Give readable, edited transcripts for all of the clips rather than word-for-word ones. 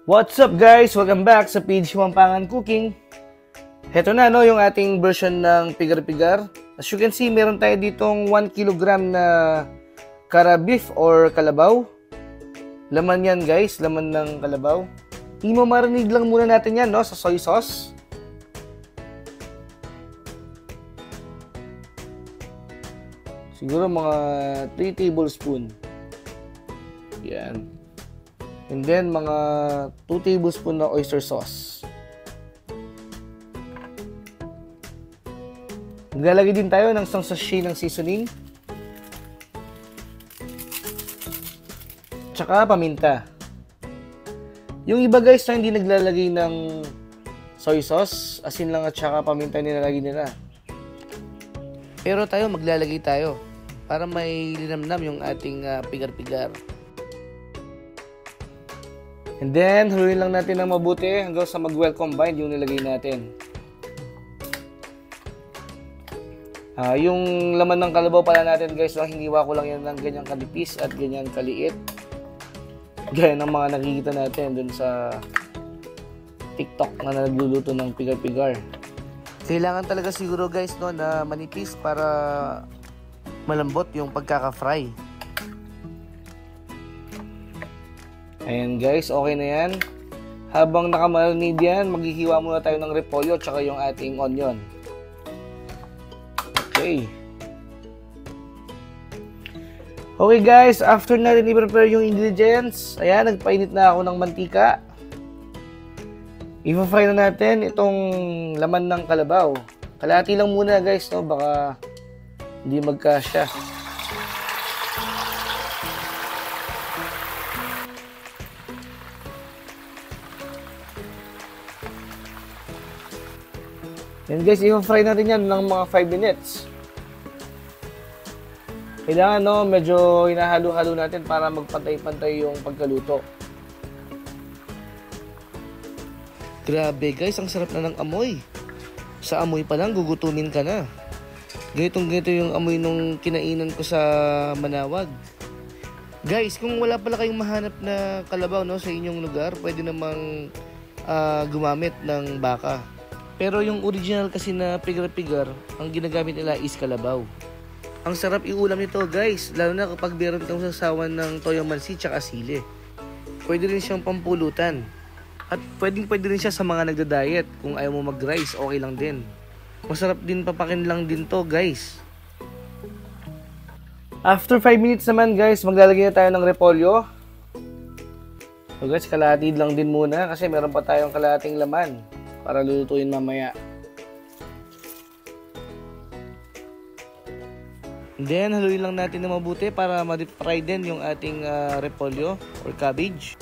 What's up guys? Welcome back sa page Wampangan Cooking. Heto na yung ating version ng pigar-pigar. As you can see, meron tayo ditong 1 kg na kara beef or kalabaw. Laman yan guys, laman ng kalabaw. Imamarinig lang muna natin yan sa soy sauce. Siguro mga 3 tablespoon. Yan. And then, mga 2 tablespoon na oyster sauce. Naglalagay din tayo ng isang sachet ng seasoning. Tsaka paminta. Yung iba guys na hindi naglalagay ng soy sauce, asin lang at tsaka paminta nilalagay nila. Pero tayo, maglalagay tayo para may linamnam yung ating pigar-pigar. And then, haluin lang natin ng mabuti hanggang sa mag-well combined yung nilagay natin. Yung laman ng kalabaw pala natin guys, hiniwa ko lang yan ng ganyang kalipis at ganyan kaliit. Gaya ng mga nakikita natin dun sa TikTok na nagluluto ng pigar-pigar. Kailangan talaga siguro guys na manipis para malambot yung pagkaka-fry. Ayan guys, okay na yan. Habang nakamarinate yan, maghihiwa muna tayo ng repolyo at saka yung ating onion. Okay. Okay guys, after natin i-prepare yung ingredients, ayan, nagpainit na ako ng mantika. I-fry na natin itong laman ng kalabaw. Kalahati lang muna guys, baka hindi magkasya. Yan guys, i-fry natin yan ng mga 5 minutes. Kailangan medyo hinahalo-halo natin para magpantay-pantay yung pagkaluto. Grabe guys, ang sarap na ng amoy. Sa amoy pa lang, gugutumin ka na. Ganitong-ganito yung amoy nung kinainan ko sa Manawag. Guys, kung wala pala kayong mahanap na kalabaw sa inyong lugar, pwede namang gumamit ng baka. Pero yung original kasi na pigar-pigar, ang ginagamit nila is kalabaw. Ang sarap iulam nito guys, lalo na kapag meron kang sasawan ng toyo mansi tsaka sili. Pwede rin siyang pampulutan. At pwede rin siya sa mga nagda-diet. Kung ayaw mo mag-rice, okay lang din. Masarap din papakin lang din to guys. After 5 minutes naman guys, maglalagay na tayo ng repolyo. So guys, kalahati lang din muna kasi meron pa tayong kalahating laman para lulutuin mamaya. And then, haluin lang natin na mabuti para ma-deep fry din yung ating repolyo or cabbage.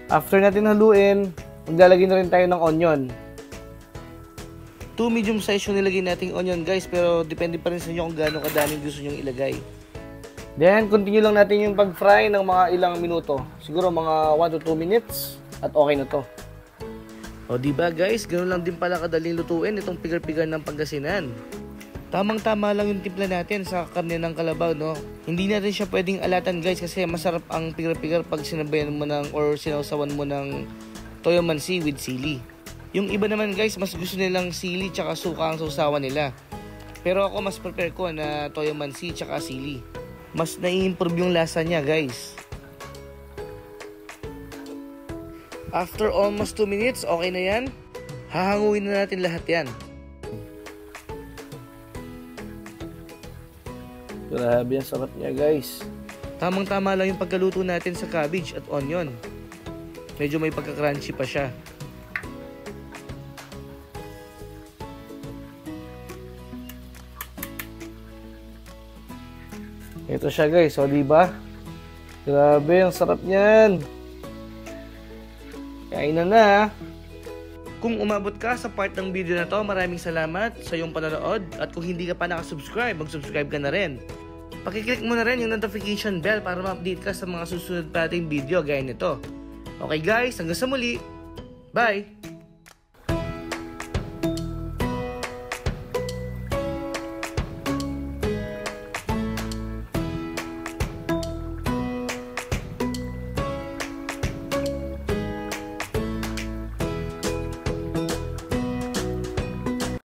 After natin haluin, maglalagay na rin tayo ng onion. 2 medium size yung nilagay nating onion guys, pero depende pa rin sa inyo kung gaano kadaming gusto nyo ilagay. Then, continue lang natin yung pag-fry ng mga ilang minuto. Siguro mga 1 to 2 minutes at okay na to. O diba guys, ganoon lang din pala kadaling lutuin itong pigar-pigar ng Pangasinan. Tamang-tama lang yung timpla natin sa karne ng kalabaw, Hindi natin siya pwedeng alatan guys kasi masarap ang pigar-pigar pag sinabayan mo or sinawsawan mo ng toyo mansi with sili. Yung iba naman guys, mas gusto nilang sili tsaka suka ang sausawan nila. Pero ako mas prepare ko na toyo mansi tsaka sili. Mas nai-improve yung lasa niya guys. After almost 2 minutes, okay na yan. Hahanguin na natin lahat yan. Grabe, ang sarap niya guys. Tamang-tama lang yung pagkaluto natin sa cabbage at onion. Medyo may pagka-crunchy pa siya. Ito siya guys, diba? Grabe, ang sarap niyan. Kainan na. Kung umabot ka sa part ng video na to, maraming salamat sa iyong panonood. At kung hindi ka pa nakasubscribe, mag-subscribe ka na rin. Pakiclick mo na rin yung notification bell para ma-update ka sa mga susunod pa nating video gaya nito. Okay guys, hanggang sa muli. Bye!